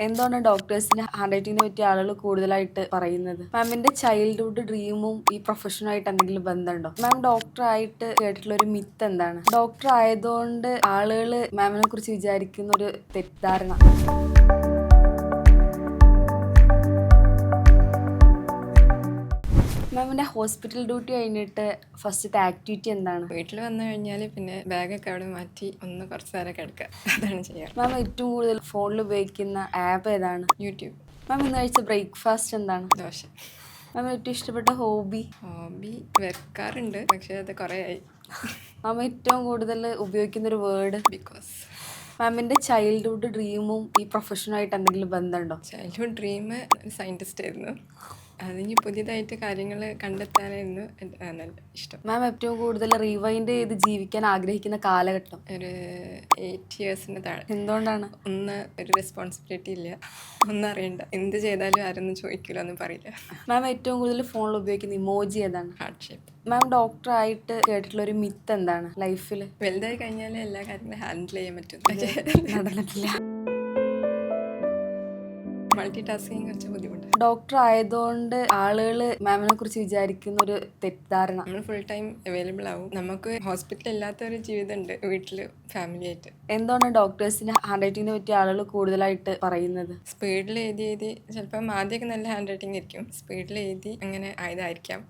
എന്താണ് ഡോക്ടേഴ്സിന്റെ ഹാൻഡ് റൈറ്റിങ്ങിനെ പറ്റി ആളുകൾ കൂടുതലായിട്ട് പറയുന്നത്? മാമിന്റെ ചൈൽഡ്ഹുഡ് ഡ്രീമും ഈ പ്രൊഫഷനുമായിട്ട് എന്തെങ്കിലും ബന്ധമുണ്ടോ? മാം ഡോക്ടർ ആയിട്ട് കേട്ടിട്ടുള്ള ഒരു മിത്ത് എന്താണ്? ഡോക്ടർ ആയതുകൊണ്ട് ആളുകൾ മാമിനെ കുറിച്ച് വിചാരിക്കുന്ന ഒരു തെറ്റിദ്ധാരണ. മാമിന്റെ ഹോസ്പിറ്റൽ ഡ്യൂട്ടി കഴിഞ്ഞിട്ട് ഫസ്റ്റത്തെ ആക്ടിവിറ്റി എന്താണ്? വീട്ടിൽ വന്നു കഴിഞ്ഞാൽ പിന്നെ ബാഗൊക്കെ അവിടെ മാറ്റി ഒന്ന് കുറച്ച് നേരം കിടക്കുക, അതാണ് ചെയ്യാറ്. മാം ഏറ്റവും കൂടുതൽ ഫോണിൽ ഉപയോഗിക്കുന്ന ആപ്പ് ഏതാണ്? യൂട്യൂബ്. മാം ഇന്ന് കഴിച്ച ബ്രേക്ക്ഫാസ്റ്റ് എന്താണ്? ദോശ. മാം ഏറ്റവും ഇഷ്ടപ്പെട്ട ഹോബി? വെക്കാറുണ്ട്, പക്ഷെ അത് കുറേ ആയി. മാം ഏറ്റവും കൂടുതൽ ഉപയോഗിക്കുന്ന ഒരു വേർഡ്? ബിക്കോസ്. മാമിന്റെ ചൈൽഡ്ഹുഡ് ഡ്രീമും ഈ പ്രൊഫഷനുമായിട്ട് എന്തെങ്കിലും ബന്ധമുണ്ടോ? ചൈൽഡ്ഹുഡ് ഡ്രീം സയൻറ്റിസ്റ്റ് ആയിരുന്നു. അതിന് പുതിയതായിട്ട് കാര്യങ്ങൾ കണ്ടെത്താനായിരുന്നു നല്ല ഇഷ്ടം. മാം ഏറ്റവും കൂടുതൽ റിവൈൻഡ് ചെയ്ത് ജീവിക്കാൻ ആഗ്രഹിക്കുന്ന കാലഘട്ടം? ഒരു 8 ഇയേഴ്സിന് താഴെ. എന്തുകൊണ്ടാണ്? ഒന്ന്, ഒരു റെസ്പോൺസിബിലിറ്റി ഇല്ല, ഒന്നും അറിയണ്ട, എന്ത് ചെയ്താലും ആരൊന്നും ചോദിക്കില്ല, ഒന്നും പറയില്ല. മാം ഏറ്റവും കൂടുതൽ ഫോണിൽ ഉപയോഗിക്കുന്ന ഇമോജി ഏതാണ്? Heart shape. മാം ഡോക്ടർ ആയിട്ട് കേട്ടിട്ടുള്ള ഒരു മിത്ത് എന്താണ് ലൈഫിൽ? വലുതായി കഴിഞ്ഞാൽ എല്ലാ കാര്യങ്ങളും ഹാൻഡിൽ ചെയ്യാൻ പറ്റും, പക്ഷേ നടന്നിട്ടില്ല. മൾട്ടി ടാസ്കിങ് കുറച്ച് ബുദ്ധിമുട്ട്. ഡോക്ടർ ആയതുകൊണ്ട് ആളുകൾ മാമിനെ കുറിച്ച് വിചാരിക്കുന്ന ഒരു തെറ്റിദ്ധാരണ. നമ്മൾ ഫുൾ ടൈം അവൈലബിൾ ആവും. നമുക്ക് ഹോസ്പിറ്റലിൽ ഇല്ലാത്ത ഒരു ജീവിതമുണ്ട് വീട്ടിൽ ഫാമിലി ആയിട്ട്. എന്താണ് ഡോക്ടേഴ്സിന്റെ ഹാൻഡ് റൈറ്റിങ്ങിനെ പറ്റി ആളുകൾ കൂടുതലായിട്ട് പറയുന്നത്? സ്പീഡിൽ എഴുതി ചിലപ്പം ആദ്യമൊക്കെ നല്ല ഹാൻഡ് റൈറ്റിംഗ് ആയിരിക്കും, സ്പീഡിൽ എഴുതി അങ്ങനെ ആയതായിരിക്കാം.